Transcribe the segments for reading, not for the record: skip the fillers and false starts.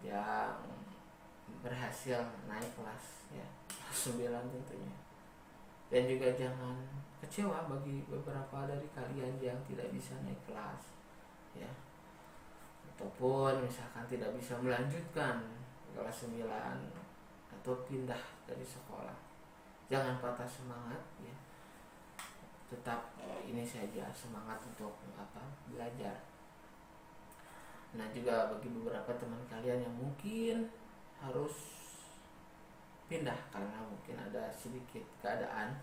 yang berhasil naik kelas ya, kelas 9 tentunya. Dan juga jangan kecewa bagi beberapa dari kalian yang tidak bisa naik kelas ya, ataupun misalkan tidak bisa melanjutkan kelas 9 atau pindah dari sekolah. Jangan patah semangat ya, tetap ini saja semangat untuk belajar. Nah juga bagi beberapa teman kalian yang mungkin harus pindah karena mungkin ada sedikit keadaan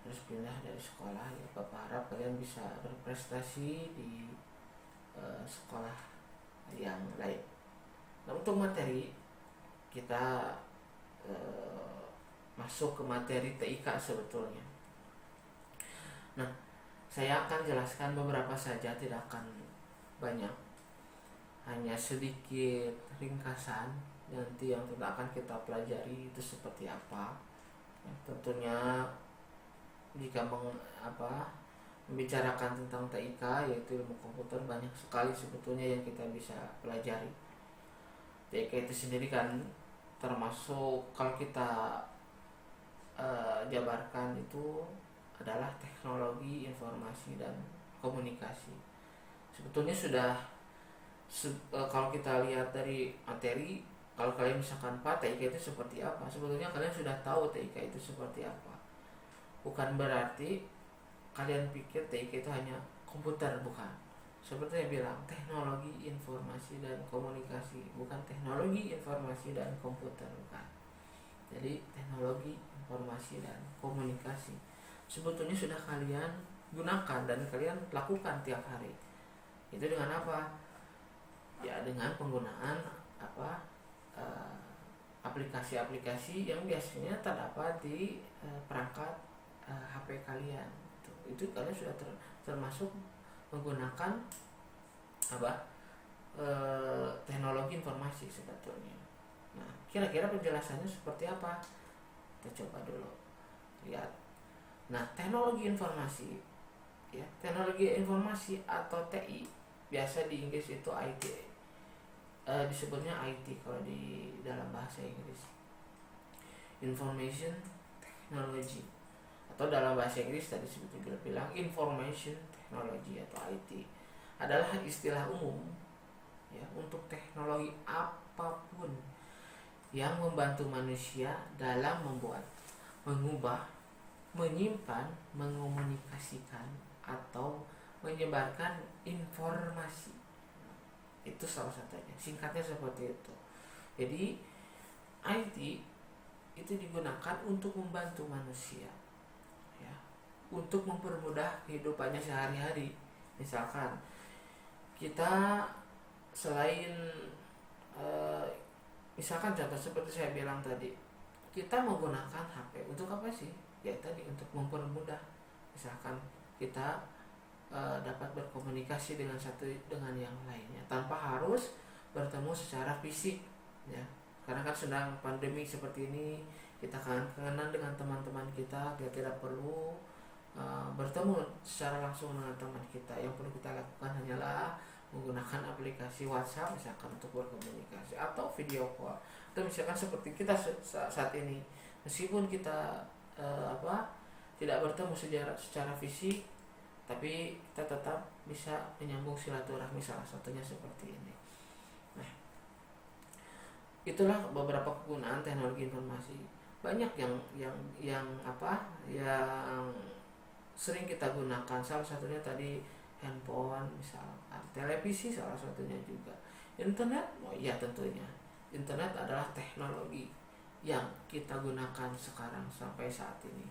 harus pindah dari sekolah ya, Bapak harap kalian bisa berprestasi di sekolah yang lain. Nah untuk materi kita masuk ke materi TIK sebetulnya. Nah saya akan jelaskan beberapa saja, tidak akan banyak, hanya sedikit ringkasan nanti yang akan kita pelajari itu seperti apa ya, tentunya jika membicarakan tentang TIK yaitu ilmu komputer, banyak sekali sebetulnya yang kita bisa pelajari. TIK itu sendiri kan termasuk kalau kita jabarkan itu adalah teknologi informasi dan komunikasi. Sebetulnya sudah kalau kita lihat dari materi, kalau kalian misalkan TIK itu seperti apa, sebetulnya kalian sudah tahu TIK itu seperti apa. Bukan berarti kalian pikir TIK itu hanya komputer, bukan. Seperti saya bilang, teknologi informasi dan komunikasi, bukan teknologi informasi dan komputer, bukan. Jadi teknologi informasi dan komunikasi sebetulnya sudah kalian gunakan dan kalian lakukan tiap hari. Itu dengan apa? Ya dengan penggunaan aplikasi-aplikasi yang biasanya terdapat di perangkat HP kalian. Itu kalian sudah termasuk menggunakan teknologi informasi sebetulnya. Nah, kira-kira penjelasannya seperti apa? Kita coba dulu lihat. Nah, teknologi informasi ya, teknologi informasi atau TI, biasa di Inggris itu IT, disebutnya IT kalau di dalam bahasa Inggris, information technology, atau dalam bahasa Inggris tadi sebetulnya bilang information technology atau IT, adalah istilah umum ya untuk teknologi apapun yang membantu manusia dalam membuat, mengubah, menyimpan, mengomunikasikan atau menyebarkan informasi. Itu salah satunya, singkatnya seperti itu. Jadi IT itu digunakan untuk membantu manusia ya, untuk mempermudah kehidupannya sehari-hari. Misalkan kita selain misalkan contoh seperti saya bilang tadi, kita menggunakan HP untuk apa sih? Ya tadi untuk mempermudah, misalkan kita dapat berkomunikasi dengan satu dengan yang lainnya tanpa harus bertemu secara fisik ya. Karena kan sedang pandemi seperti ini, kita kangen dengan teman-teman kita tidak perlu bertemu secara langsung dengan teman kita. Yang perlu kita lakukan hanyalah menggunakan aplikasi WhatsApp misalkan untuk berkomunikasi, atau video call, atau misalkan seperti kita saat ini, meskipun kita tidak bertemu secara fisik, tapi kita tetap bisa menyambung silaturahmi, salah satunya seperti ini. Nah, itulah beberapa kegunaan teknologi informasi. Banyak yang sering kita gunakan, salah satunya tadi handphone, misalkan televisi, salah satunya juga internet. Ya tentunya internet adalah teknologi yang kita gunakan sekarang sampai saat ini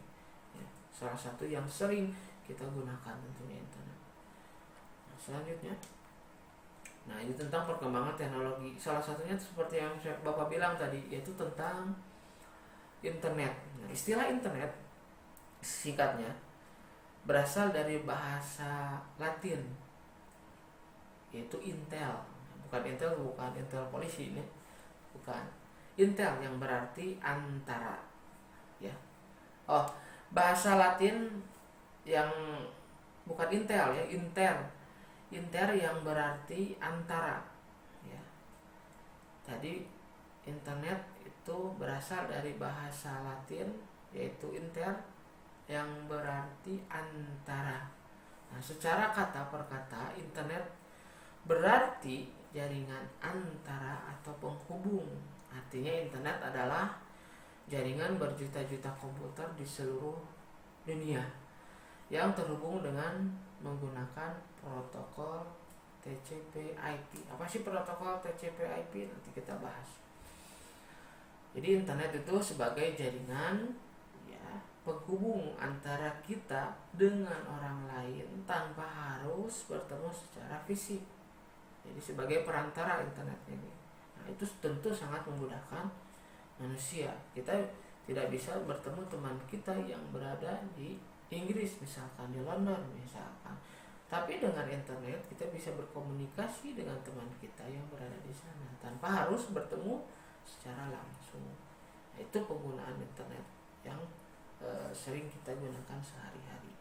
ya. Salah satu yang sering kita gunakan tentunya internet. Nah, selanjutnya, nah ini tentang perkembangan teknologi. Salah satunya seperti yang Bapak bilang tadi, yaitu tentang internet. Nah, istilah internet singkatnya berasal dari bahasa Latin, yaitu Intel. Bukan Intel polisi ini, bukan. Intel yang berarti antara ya. Oh, bahasa Latin yang bukan Intel ya, Inter yang berarti antara ya. Tadi internet itu berasal dari bahasa Latin yaitu inter yang berarti antara. Nah, secara kata per kata internet berarti jaringan antara atau penghubung. Artinya internet adalah jaringan berjuta-juta komputer di seluruh dunia yang terhubung dengan menggunakan protokol TCP/IP. Apa sih protokol TCP/IP? Nanti kita bahas. Jadi internet itu sebagai jaringan ya penghubung antara kita dengan orang lain tanpa harus bertemu secara fisik. Jadi sebagai perantara internet ini. Nah, itu tentu sangat memudahkan manusia. Kita tidak bisa bertemu teman kita yang berada di Inggris misalkan, di London misalkan. Tapi dengan internet kita bisa berkomunikasi dengan teman kita yang berada di sana tanpa harus bertemu secara langsung. Nah, itu penggunaan internet yang sering kita gunakan sehari-hari.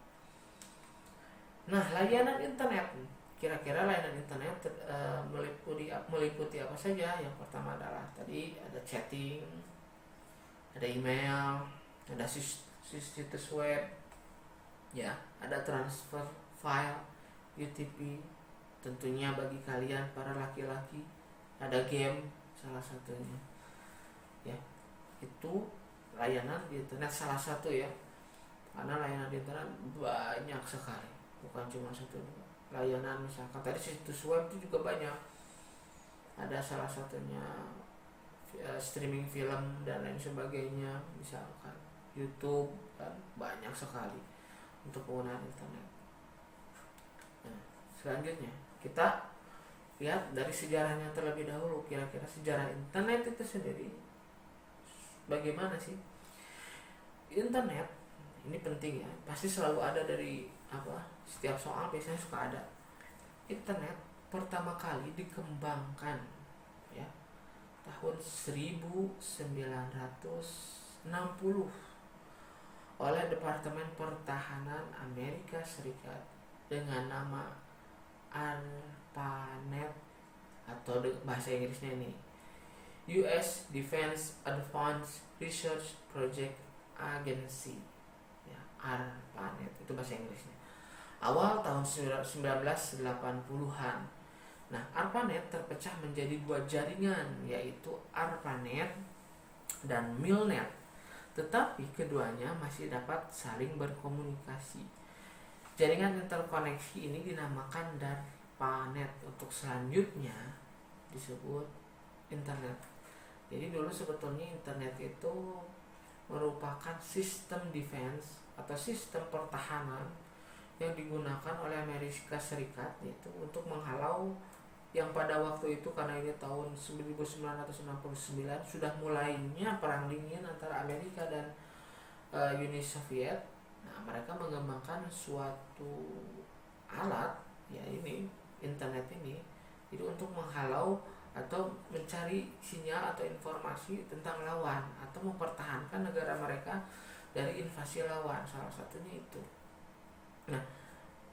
Nah, layanan internet, kira-kira layanan internet meliputi apa saja? Yang pertama adalah tadi ada chatting, ada email, ada situs web, ya, ada transfer file, UTP, tentunya bagi kalian para laki-laki, ada game salah satunya, ya, itu layanan di internet salah satu ya, karena layanan di internet banyak sekali, bukan cuma satu dua. Layanan misalkan tadi situs web itu juga banyak, ada salah satunya streaming film dan lain sebagainya, misalkan YouTube, kan banyak sekali untuk penggunaan internet. Nah, selanjutnya kita lihat dari sejarahnya terlebih dahulu, kira-kira sejarah internet itu sendiri bagaimana sih? Internet ini penting ya, pasti selalu ada dari setiap soal biasanya suka ada. Internet pertama kali dikembangkan ya tahun 1960 oleh Departemen Pertahanan Amerika Serikat dengan nama ARPANET atau bahasa Inggrisnya ini US Defense Advanced Research Project Agency ya, ARPANET itu bahasa Inggrisnya, awal tahun 1980-an. Nah, ARPANET terpecah menjadi dua jaringan, yaitu ARPANET dan MILNET, tetapi keduanya masih dapat saling berkomunikasi. Jaringan interkoneksi ini dinamakan DARPANET, untuk selanjutnya disebut internet. Jadi dulu sebetulnya internet itu merupakan sistem defense atau sistem pertahanan yang digunakan oleh Amerika Serikat, yaitu untuk menghalau yang pada waktu itu, karena ini tahun 1969 sudah mulainya perang dingin antara Amerika dan Uni Soviet. Nah, mereka mengembangkan suatu alat ya ini internet ini itu untuk menghalau atau mencari sinyal atau informasi tentang lawan atau mempertahankan negara mereka dari invasi lawan, salah satunya itu. Nah,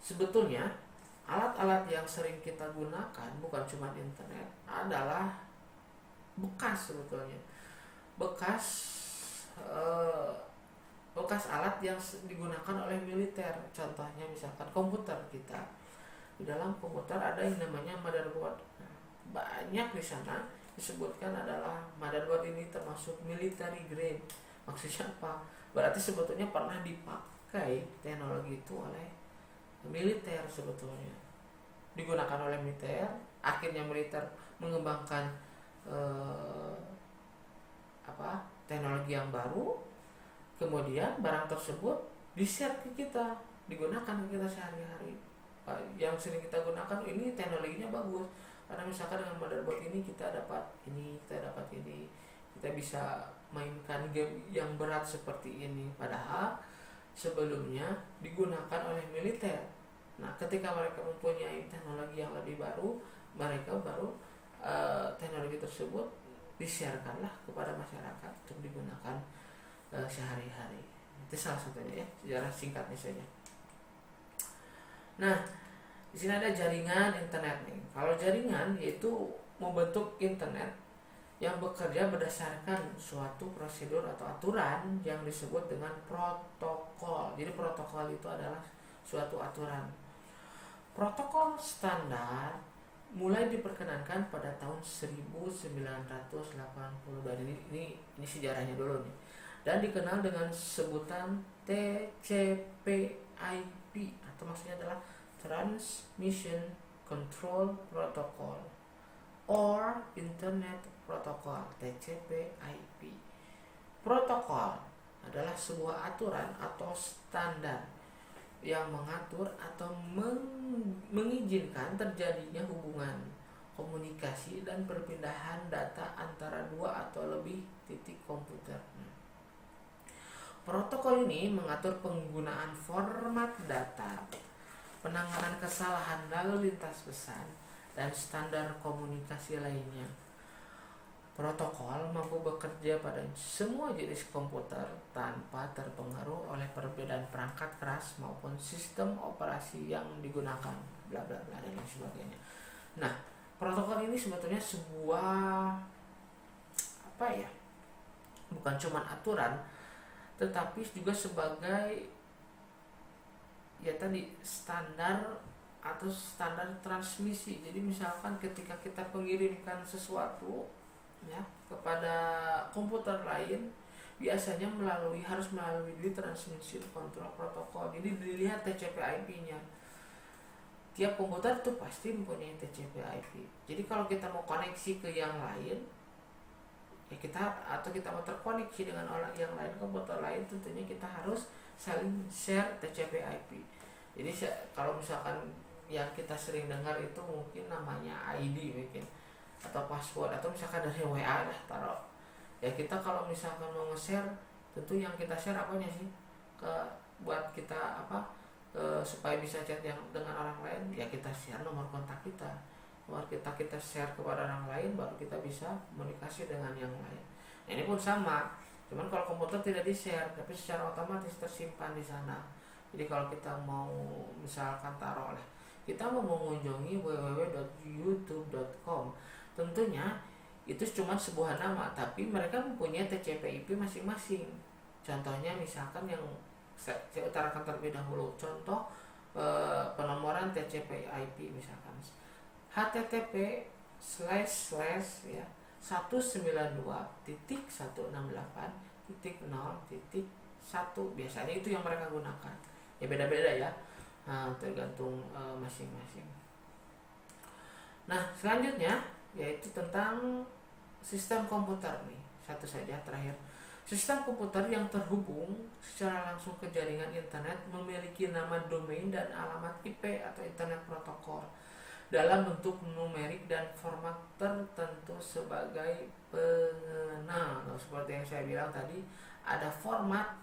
sebetulnya alat-alat yang sering kita gunakan bukan cuma internet, adalah bekas sebetulnya. Bekas alat yang digunakan oleh militer. Contohnya misalkan komputer kita. Di dalam komputer ada yang namanya motherboard. Banyak di sana disebutkan adalah motherboard ini termasuk military grade. Maksudnya apa? Berarti sebetulnya pernah dipakai teknologi itu oleh militer, sebetulnya digunakan oleh militer. Akhirnya militer mengembangkan teknologi yang baru, kemudian barang tersebut di-share ke kita, digunakan ke kita sehari-hari. Yang sering kita gunakan ini teknologinya bagus, karena misalkan dengan motherboard ini kita dapat ini, kita bisa mainkan game yang berat seperti ini, padahal sebelumnya digunakan oleh militer. Nah, ketika mereka mempunyai teknologi yang lebih baru, mereka baru teknologi tersebut di-sharekanlah kepada masyarakat untuk digunakan sehari-hari. Itu salah satunya ya, sejarah singkatnya saja. Nah, di sini ada jaringan internet nih. Kalau jaringan yaitu membentuk internet yang bekerja berdasarkan suatu prosedur atau aturan yang disebut dengan protokol. Jadi protokol itu adalah suatu aturan. Protokol standar mulai diperkenankan pada tahun 1980. Dan ini sejarahnya dulu nih. Dan dikenal dengan sebutan TCP/IP, atau maksudnya adalah Transmission Control Protocol or Internet Protocol, TCP/IP. Protokol adalah sebuah aturan atau standar yang mengatur atau mengizinkan terjadinya hubungan, komunikasi, dan perpindahan data antara dua atau lebih titik komputer. Protokol ini mengatur penggunaan format data, penanganan kesalahan lalu lintas pesan, dan standar komunikasi lainnya. Protokol mampu bekerja pada semua jenis komputer tanpa terpengaruh oleh perbedaan perangkat keras maupun sistem operasi yang digunakan, bla bla bla dan lain sebagainya. Nah, protokol ini sebetulnya sebuah bukan cuma aturan, tetapi juga sebagai standar atau standar transmisi. Jadi misalkan ketika kita mengirimkan sesuatu kepada komputer lain, biasanya harus melalui transmission control protokol. Jadi dilihat TCP/IP-nya. Tiap komputer tuh pasti mempunyai TCP/IP. Jadi kalau kita mau koneksi ke yang lain, kita mau terkoneksi dengan orang yang lain, komputer lain, tentunya kita harus saling share TCP/IP. Jadi kalau misalkan yang kita sering dengar itu mungkin namanya ID mungkin, atau password, atau misalkan dari WA lah taruh. Ya kita kalau misalkan mau nge-share, tentu yang kita share apanya sih? Buat kita supaya bisa chat yang dengan orang lain, ya kita share nomor kontak kita. Baru kita share kepada orang lain, baru kita bisa komunikasi dengan yang lain. Nah, ini pun sama. Cuman kalau komputer tidak di-share, tapi secara otomatis tersimpan di sana. Jadi kalau kita mau misalkan taruh lah, kita mau mengunjungi www.youtube.com, tentunya itu cuma sebuah nama, tapi mereka mempunyai TCP/IP masing-masing. Contohnya misalkan yang saya utarakan terlebih dahulu, contoh penomoran TCP/IP misalkan http://192.168.0.1, biasanya itu yang mereka gunakan. Ya beda-beda ya, tergantung masing-masing. Nah, selanjutnya yaitu tentang sistem komputer nih. Satu saja terakhir. Sistem komputer yang terhubung secara langsung ke jaringan internet memiliki nama domain dan alamat IP atau internet protokol dalam bentuk numerik dan format tertentu sebagai pengenal. Nah, seperti yang saya bilang tadi, ada format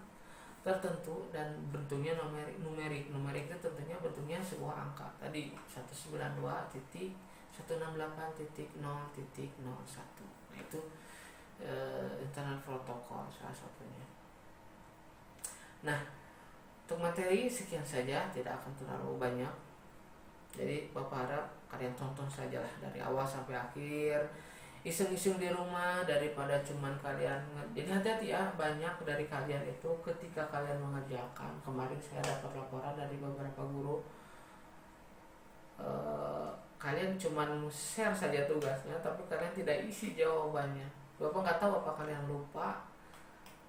tertentu dan bentuknya numerik. Numerik itu tentunya bentuknya sebuah angka. Tadi 192.168.0.01. Nah, itu internet protokol salah satunya. Nah, untuk materi sekian saja, tidak akan terlalu banyak. Jadi Bapak harap kalian tonton sajalah dari awal sampai akhir, iseng-iseng di rumah daripada cuman kalian. Jadi hati-hati ya, banyak dari kalian itu ketika kalian mengerjakan, kemarin saya dapat laporan dari beberapa guru, kalian cuman share saja tugasnya, tapi kalian tidak isi jawabannya. Bapak nggak tahu apa kalian lupa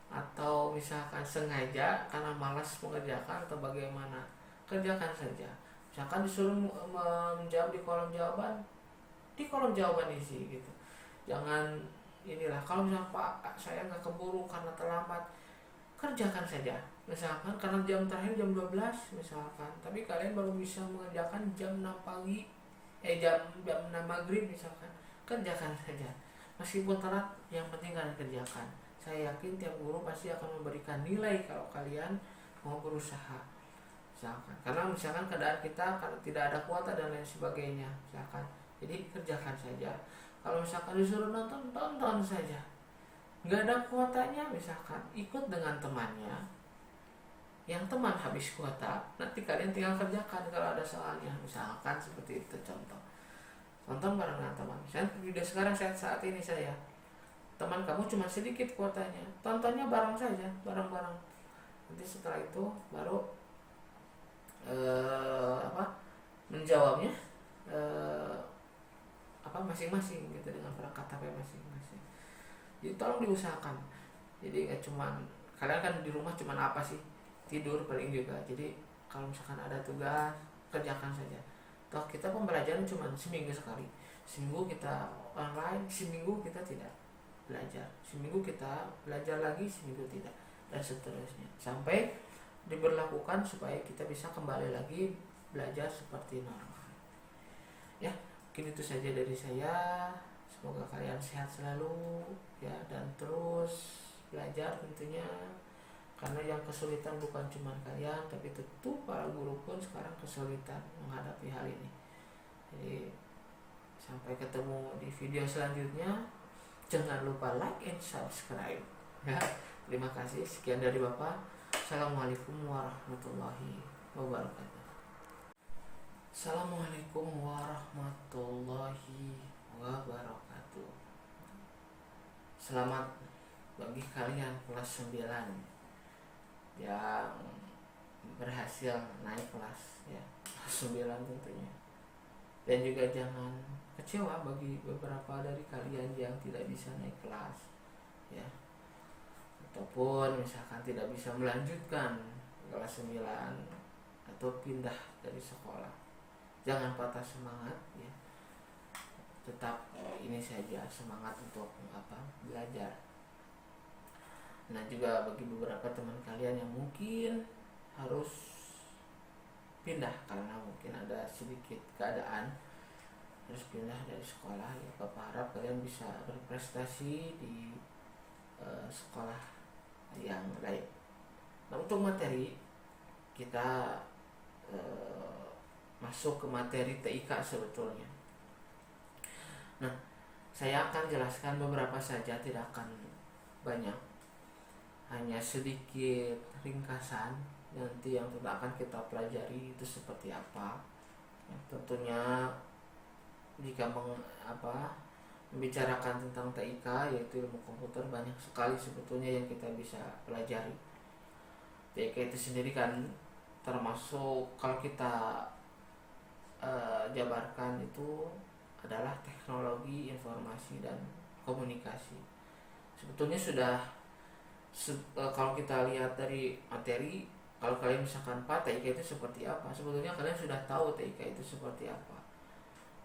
atau misalkan sengaja karena malas mengerjakan atau bagaimana. Kerjakan saja. Misalkan disuruh menjawab di kolom jawaban isi gitu. Jangan kalau misalnya Pak saya nggak keburu karena terlambat, kerjakan saja. Misalkan karena jam terakhir jam 12 misalkan, tapi kalian baru bisa mengerjakan jam 6 pagi, jam 6 maghrib misalkan, kerjakan saja. Meskipun telat, yang penting kalian kerjakan. Saya yakin tiap guru pasti akan memberikan nilai kalau kalian mau berusaha. Misalkan, karena misalkan keadaan kita karena tidak ada kuota dan lain sebagainya, misalkan. Jadi kerjakan saja. Kalau misalkan disuruh nonton, tonton saja. Nggak ada kuotanya, misalkan ikut dengan temannya. Yang teman habis kuota, nanti kalian tinggal kerjakan kalau ada soalnya. Misalkan seperti itu contoh. Tonton bareng dengan teman. Misalkan video sekarang saat ini saya teman kamu cuma sedikit kuotanya, tontonnya bareng saja, bareng-bareng. Nanti setelah itu baru menjawabnya masing-masing gitu dengan perangkat HP masing-masing. Jadi tolong diusahakan. Jadi nggak cuman kalian kan di rumah cuman apa sih, tidur paling juga. Jadi kalau misalkan ada tugas kerjakan saja. Toh kita pembelajaran cuma seminggu sekali. Seminggu kita online, seminggu kita tidak belajar. Seminggu kita belajar lagi, seminggu tidak, dan seterusnya sampai diberlakukan supaya kita bisa kembali lagi belajar seperti normal. Ya, mungkin itu saja dari saya. Semoga kalian sehat selalu ya, dan terus belajar tentunya, karena yang kesulitan bukan cuma kalian, tapi tentu para guru pun sekarang kesulitan menghadapi hal ini. Jadi sampai ketemu di video selanjutnya. Jangan lupa like and subscribe ya. Terima kasih. Sekian dari Bapak. Assalamualaikum warahmatullahi wabarakatuh. Assalamualaikum warahmatullahi wabarakatuh. Selamat bagi kalian kelas 9 yang berhasil naik kelas ya, kelas 9 tentunya. Dan juga jangan kecewa bagi beberapa dari kalian yang tidak bisa naik kelas ya, ataupun misalkan tidak bisa melanjutkan kelas 9 atau pindah dari sekolah. Jangan patah semangat ya, tetap ini saja semangat untuk belajar. Nah, juga bagi beberapa teman kalian yang mungkin harus pindah karena mungkin ada sedikit keadaan harus pindah dari sekolah ya, Bapak harap kalian bisa berprestasi di sekolah yang lain. Nah, untuk materi kita masuk ke materi TIK sebetulnya. Nah, saya akan jelaskan beberapa saja, tidak akan banyak, hanya sedikit ringkasan. Nanti yang akan kita pelajari itu seperti apa ya, tentunya jika membicarakan tentang TIK yaitu ilmu komputer, banyak sekali sebetulnya yang kita bisa pelajari. TIK itu sendiri kan termasuk kalau kita jabarkan itu adalah teknologi informasi dan komunikasi. Sebetulnya sudah kalau kita lihat dari materi, kalau kalian misalkan TIK itu seperti apa, sebetulnya kalian sudah tahu TIK itu seperti apa.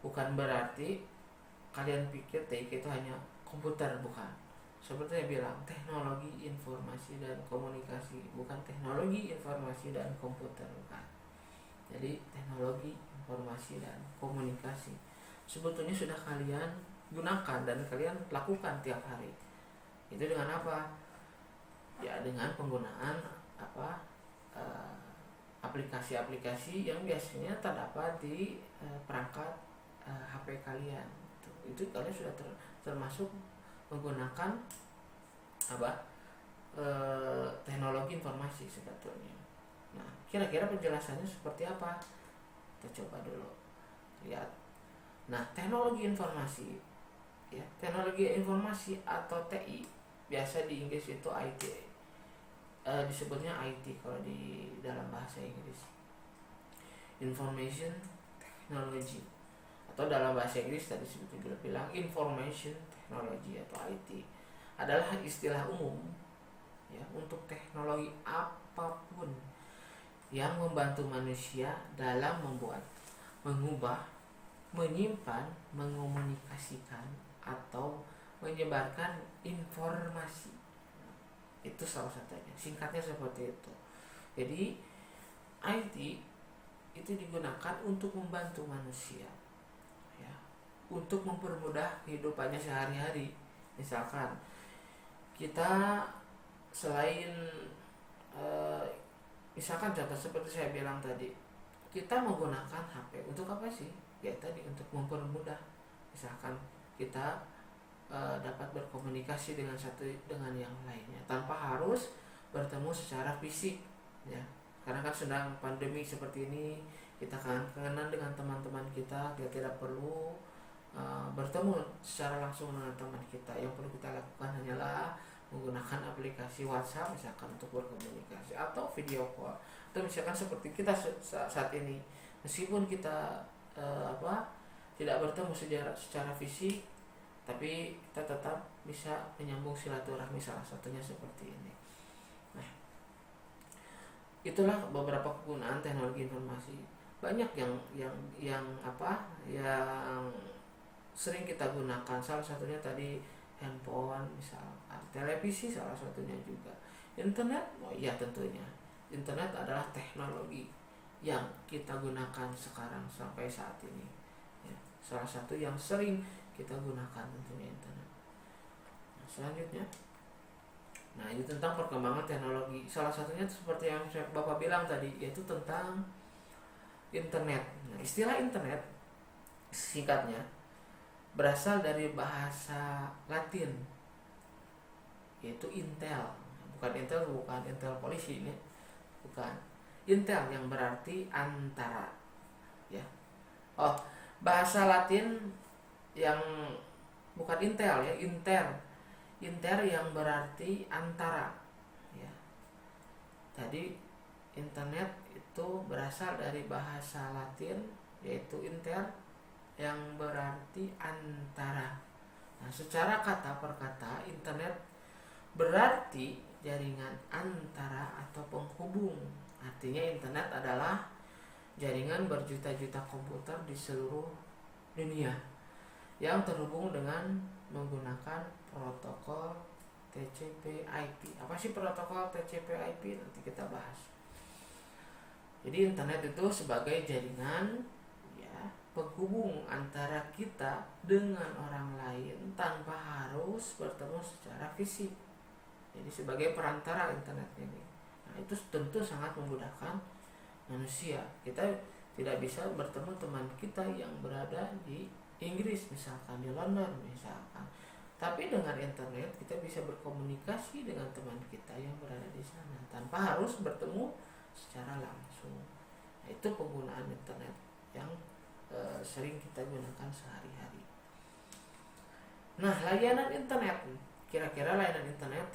Bukan berarti kalian pikir TIK itu hanya komputer, bukan. Seperti saya bilang, teknologi informasi dan komunikasi, bukan teknologi informasi dan komputer, bukan. Jadi teknologi informasi dan komunikasi sebetulnya sudah kalian gunakan dan kalian lakukan tiap hari. Itu dengan apa? Ya, dengan penggunaan aplikasi-aplikasi yang biasanya terdapat di perangkat HP kalian. Itu kalian sudah termasuk menggunakan teknologi informasi sebetulnya. Nah, kira-kira penjelasannya seperti apa? Kita coba dulu lihat. Nah, teknologi informasi ya, teknologi informasi atau TI, biasa di Inggris itu IT, disebutnya IT kalau di dalam bahasa Inggris, information technology, atau dalam bahasa Inggris tadi sebetulnya bilang information technology atau IT, adalah istilah umum ya untuk teknologi apapun yang membantu manusia dalam membuat, mengubah, menyimpan, mengomunikasikan, atau menyebarkan informasi. Itu salah satunya, singkatnya seperti itu. Jadi IT itu digunakan untuk membantu manusia ya, untuk mempermudah kehidupannya sehari-hari. Misalkan kita selain misalkan contoh seperti saya bilang tadi, kita menggunakan HP untuk apa sih? Ya tadi, untuk mempermudah. Misalkan kita dapat berkomunikasi dengan satu dengan yang lainnya tanpa harus bertemu secara fisik ya. Karena kan sedang pandemi seperti ini, kita kangen-kangenan dengan teman-teman kita tidak perlu bertemu secara langsung dengan teman kita. Yang perlu kita lakukan hanyalah menggunakan aplikasi WhatsApp misalkan untuk berkomunikasi, atau video call, atau misalkan seperti kita saat ini, meskipun kita tidak bertemu secara fisik, tapi kita tetap bisa menyambung silaturahmi, salah satunya seperti ini. Nah, itulah beberapa kegunaan teknologi informasi. Banyak yang sering kita gunakan. Salah satunya tadi handphone, misalkan televisi, salah satunya juga internet. Oh iya, tentunya internet adalah teknologi yang kita gunakan sekarang sampai saat ini ya. Salah satu yang sering kita gunakan tentunya internet. Nah, selanjutnya, nah itu tentang perkembangan teknologi. Salah satunya seperti yang Bapak bilang tadi, yaitu tentang internet. Nah, istilah internet singkatnya berasal dari bahasa Latin, yaitu intel. Bukan intel polisi ini, bukan. Intel yang berarti antara, ya. Oh, bahasa Latin yang bukan intel ya, inter yang berarti antara, ya. Tadi internet itu berasal dari bahasa Latin, yaitu inter yang berarti antara. Nah, secara kata per kata, internet berarti jaringan antara atau penghubung. Artinya internet adalah jaringan berjuta-juta komputer di seluruh dunia yang terhubung dengan menggunakan protokol TCP/IP. Apa sih protokol TCP/IP? Nanti kita bahas. Jadi internet itu sebagai jaringan penghubung antara kita dengan orang lain tanpa harus bertemu secara fisik. Jadi sebagai perantara internet ini. Nah, itu tentu sangat memudahkan manusia. Kita tidak bisa bertemu teman kita yang berada di Inggris misalkan, di London misalkan. Tapi dengan internet kita bisa berkomunikasi dengan teman kita yang berada di sana tanpa harus bertemu secara langsung. Nah, itu penggunaan internet yang sering kita gunakan sehari-hari. Nah, layanan internet, kira-kira layanan internet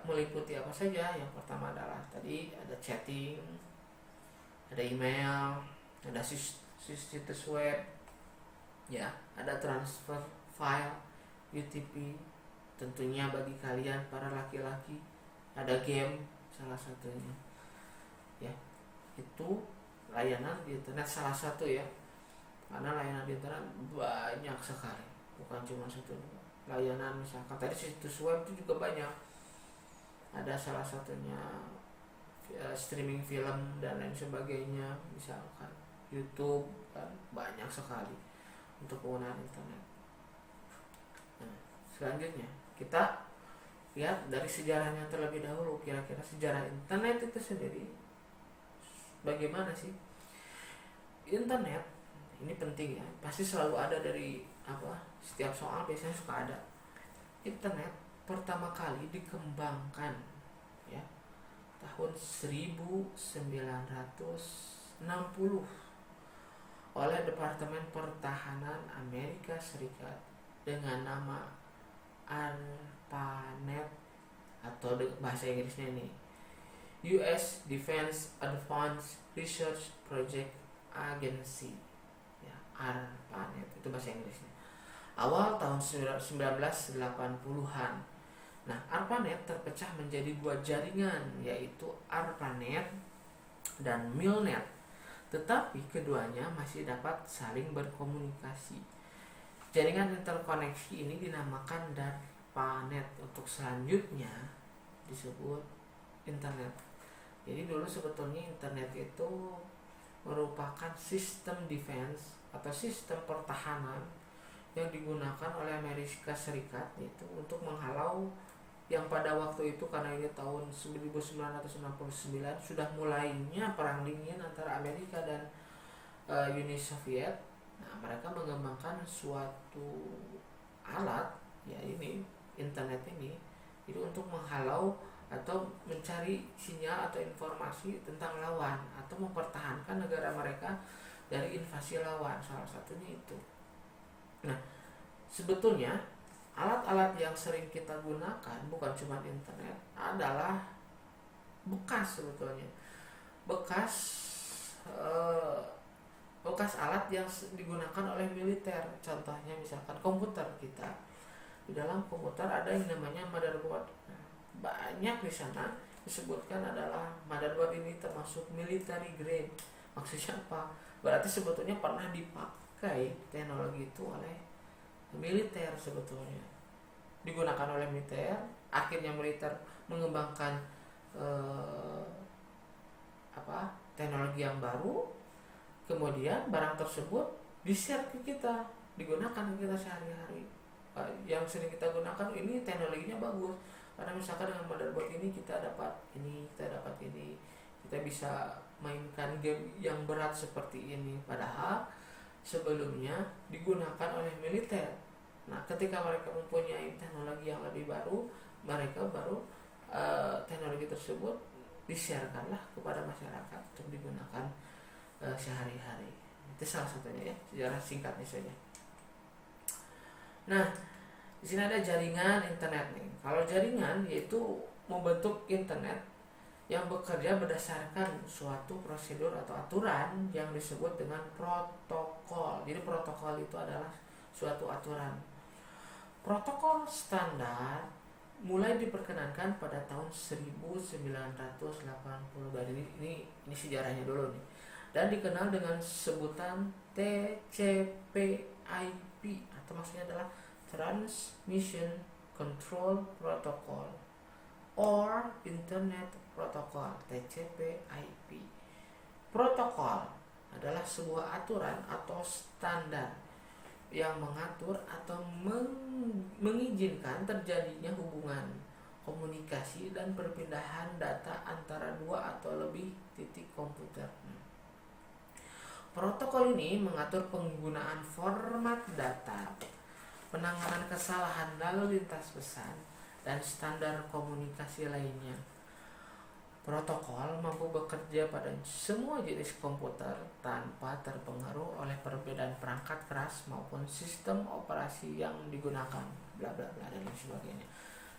meliputi apa saja? Yang pertama adalah tadi ada chatting, ada email, ada situs web, ya, ada transfer file, UTP, tentunya bagi kalian para laki-laki, ada game salah satunya, ya, itu layanan di internet salah satu ya, karena layanan di internet banyak sekali, bukan cuma satu layanan. Misalkan tadi situs web itu juga banyak, ada salah satunya streaming film dan lain sebagainya, misalkan YouTube, kan banyak sekali untuk penggunaan internet. Nah, selanjutnya kita lihat dari sejarahnya terlebih dahulu. Kira-kira sejarah internet itu sendiri bagaimana sih? Internet ini penting ya, pasti selalu ada dari setiap soal biasanya suka ada. Internet pertama kali dikembangkan ya tahun 1960 oleh Departemen Pertahanan Amerika Serikat dengan nama ARPANET, atau bahasa Inggrisnya ini US Defense Advanced Research Project Agency, ya, ARPANET itu bahasa Inggrisnya. Awal tahun 1980-an. Nah, ARPANET terpecah menjadi dua jaringan, yaitu ARPANET dan MILNET. Tetapi keduanya masih dapat saling berkomunikasi. Jaringan interkoneksi ini dinamakan DARPANET. Untuk selanjutnya disebut internet. Jadi dulu sebetulnya internet itu merupakan sistem defense atau sistem pertahanan yang digunakan oleh Amerika Serikat itu untuk menghalau yang pada waktu itu, karena ini tahun 1969 sudah mulainya perang dingin antara Amerika dan Uni Soviet. Nah, mereka mengembangkan suatu alat, ya ini internet ini, itu untuk menghalau atau mencari sinyal atau informasi tentang lawan, atau mempertahankan negara mereka dari invasi lawan, salah satunya itu. Nah, sebetulnya alat-alat yang sering kita gunakan bukan cuma internet, adalah bekas sebetulnya. Bekas eh, bekas alat yang digunakan oleh militer. Contohnya misalkan komputer kita. Di dalam komputer ada yang namanya motherboard. Nah, banyak di sana disebutkan adalah motherboard ini termasuk military grade. Maksudnya apa? Berarti sebetulnya pernah dipakai teknologi itu oleh militer sebetulnya. Digunakan oleh militer, akhirnya militer mengembangkan eh, teknologi yang baru, kemudian barang tersebut di-share ke kita, digunakan ke kita sehari-hari. Yang sering kita gunakan ini teknologinya bagus, karena misalkan dengan motherboard ini kita dapat ini, kita bisa mainkan game yang berat seperti ini, padahal sebelumnya digunakan oleh militer. Nah, ketika mereka mempunyai teknologi yang lebih baru, mereka baru teknologi tersebut di-sharekanlah kepada masyarakat untuk digunakan sehari-hari. Itu salah satunya ya, sejarah singkatnya saja. Nah, di sini ada jaringan internet nih. Kalau jaringan yaitu membentuk internet yang bekerja berdasarkan suatu prosedur atau aturan yang disebut dengan protokol. Jadi protokol itu adalah suatu aturan. Protokol standar mulai diperkenankan pada tahun 1980. Dan ini sejarahnya dulu nih. Dan dikenal dengan sebutan TCP/IP, atau maksudnya adalah Transmission Control Protocol or Internet Protocol, TCP/IP. Protokol adalah sebuah aturan atau standar yang mengatur atau mengizinkan terjadinya hubungan, komunikasi, dan perpindahan data antara dua atau lebih titik komputer. Protokol ini mengatur penggunaan format data, penanganan kesalahan lalu lintas pesan, dan standar komunikasi lainnya. Protokol mampu bekerja pada semua jenis komputer tanpa terpengaruh oleh perbedaan perangkat keras maupun sistem operasi yang digunakan, bla bla bla dan lain sebagainya.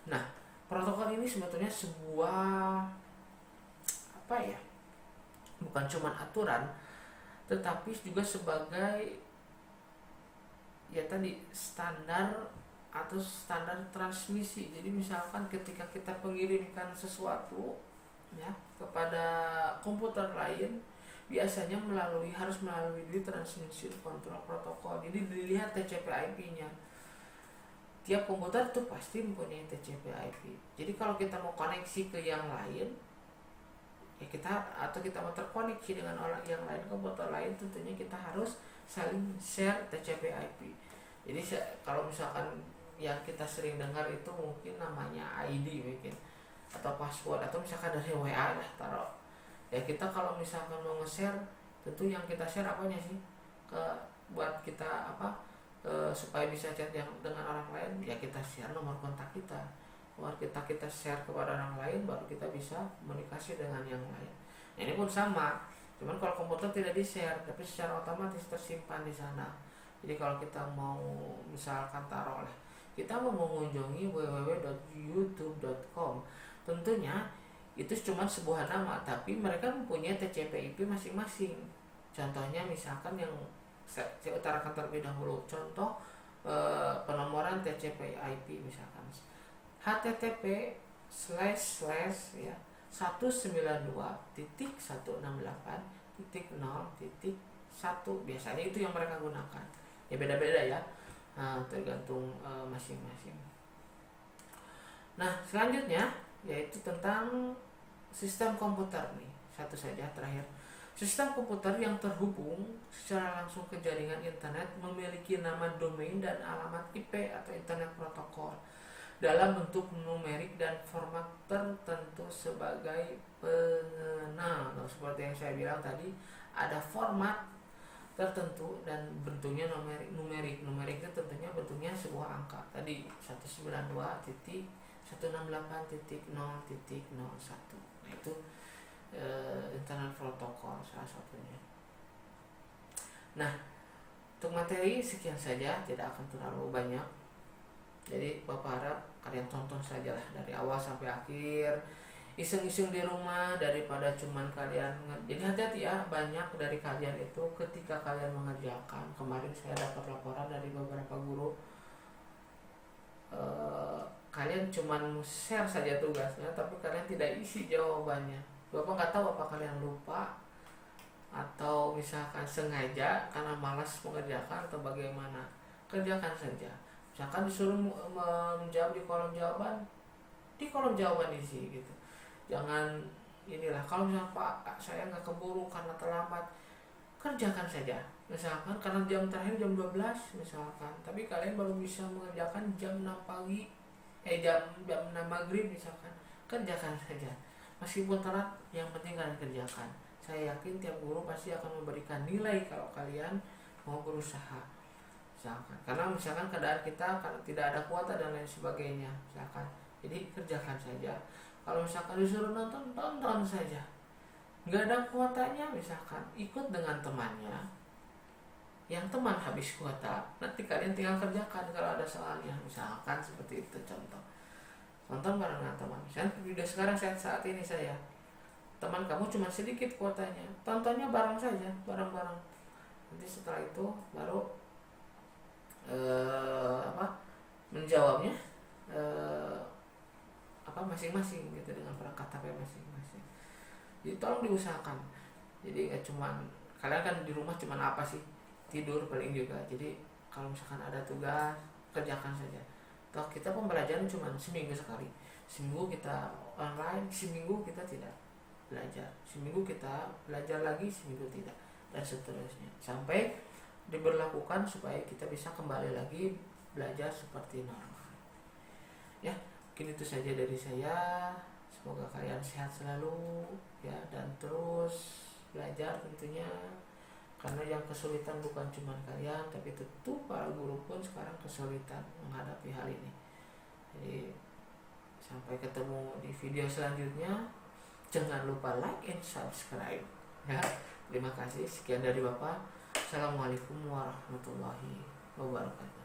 Nah, protokol ini sebetulnya sebuah bukan cuma aturan, tetapi juga sebagai standar atau standar transmisi. Jadi misalkan ketika kita mengirimkan sesuatu ya kepada komputer lain, biasanya harus melalui transmission control protokol. Jadi dilihat TCP/IP-nya. Tiap komputer tuh pasti mempunyai TCP/IP. Jadi kalau kita mau koneksi ke yang lain, ya kita mau terkoneksi dengan orang yang lain, komputer lain, tentunya kita harus saling share TCP/IP. Jadi kalau misalkan yang kita sering dengar itu mungkin namanya ID mungkin, atau password, atau misalkan dari WA lah taruh. Ya kita kalau misalkan mau nge-share, tentu yang kita share apanya sih? Buat kita supaya bisa chat yang dengan orang lain, ya kita share nomor kontak kita. Kalau kita share kepada orang lain, baru kita bisa komunikasi dengan yang lain. Nah, ini pun sama, cuman kalau komputer tidak di-share, tapi secara otomatis tersimpan di sana. Jadi kalau kita mau misalkan taruh lah, kita mau mengunjungi www.youtube.com, tentunya itu cuma sebuah nama, tapi mereka mempunyai TCP/IP masing-masing. Contohnya misalkan yang saya utarakan terlebih dahulu, contoh penomoran TCP/IP misalkan http // 192.168.0.1, biasanya itu yang mereka gunakan. Ya beda-beda ya, tergantung masing-masing. Nah, selanjutnya yaitu tentang sistem komputer nih. Satu saja terakhir. Sistem komputer yang terhubung secara langsung ke jaringan internet memiliki nama domain dan alamat IP atau internet protokol dalam bentuk numerik dan format tertentu sebagai pengenal. Nah, seperti yang saya bilang tadi, ada format tertentu dan bentuknya numerik. Numerik itu tentunya bentuknya sebuah angka. Tadi 192.168.0.01. Nah, itu internet protokol salah satunya. Nah, Untuk materi sekian saja, tidak akan terlalu banyak. Jadi Bapak harap kalian tonton sajalah dari awal sampai akhir, iseng-iseng di rumah daripada cuman kalian. Jadi hati-hati ya, banyak dari kalian itu ketika kalian mengerjakan, kemarin saya dapat laporan dari beberapa guru, kalian cuman share saja tugasnya tapi kalian tidak isi jawabannya. Bapak nggak tahu apa kalian lupa atau misalkan sengaja karena malas mengerjakan atau bagaimana. Kerjakan saja. Misalkan disuruh menjawab di kolom jawaban isi gitu. Jangan inilah, kalau misalnya Pak saya nggak keburu karena terlambat, kerjakan saja. Misalkan karena jam terakhir jam 12 misalkan, tapi kalian baru bisa mengerjakan jam 6 pagi, jam 6 maghrib misalkan, kerjakan saja. Meskipun telat, yang penting kalian kerjakan. Saya yakin tiap guru pasti akan memberikan nilai kalau kalian mau berusaha. Misalkan, karena misalkan keadaan kita karena tidak ada kuota dan lain sebagainya, misalkan. Jadi kerjakan saja. Kalau misalkan disuruh nonton, tonton saja. Nggak ada kuotanya misalkan, ikut dengan temannya. Yang teman habis kuota, nanti kalian tinggal kerjakan kalau ada soalnya. Misalkan seperti itu contoh. Tonton bareng dengan teman. Misalkan video sekarang saat ini saya, teman kamu cuma sedikit kuotanya, tontonnya bareng saja, bareng-bareng. Nanti setelah itu baru menjawabnya masing-masing gitu dengan perangkat HP masing-masing. Jadi tolong diusahakan. Jadi nggak cuman kalian kan di rumah cuman apa sih, tidur paling juga. Jadi kalau misalkan ada tugas, kerjakan saja. Toh kita pembelajaran cuma seminggu sekali. Seminggu kita online, seminggu kita tidak belajar. Seminggu kita belajar lagi, seminggu tidak, dan seterusnya sampai diberlakukan supaya kita bisa kembali lagi belajar seperti normal. Ya, mungkin itu saja dari saya. Semoga kalian sehat selalu ya, dan terus belajar tentunya. Karena yang kesulitan bukan cuma kalian, tapi tentu para guru pun sekarang kesulitan menghadapi hal ini. Jadi sampai ketemu di video selanjutnya. Jangan lupa like and subscribe ya. Terima kasih. Sekian dari Bapak. Assalamualaikum warahmatullahi wabarakatuh.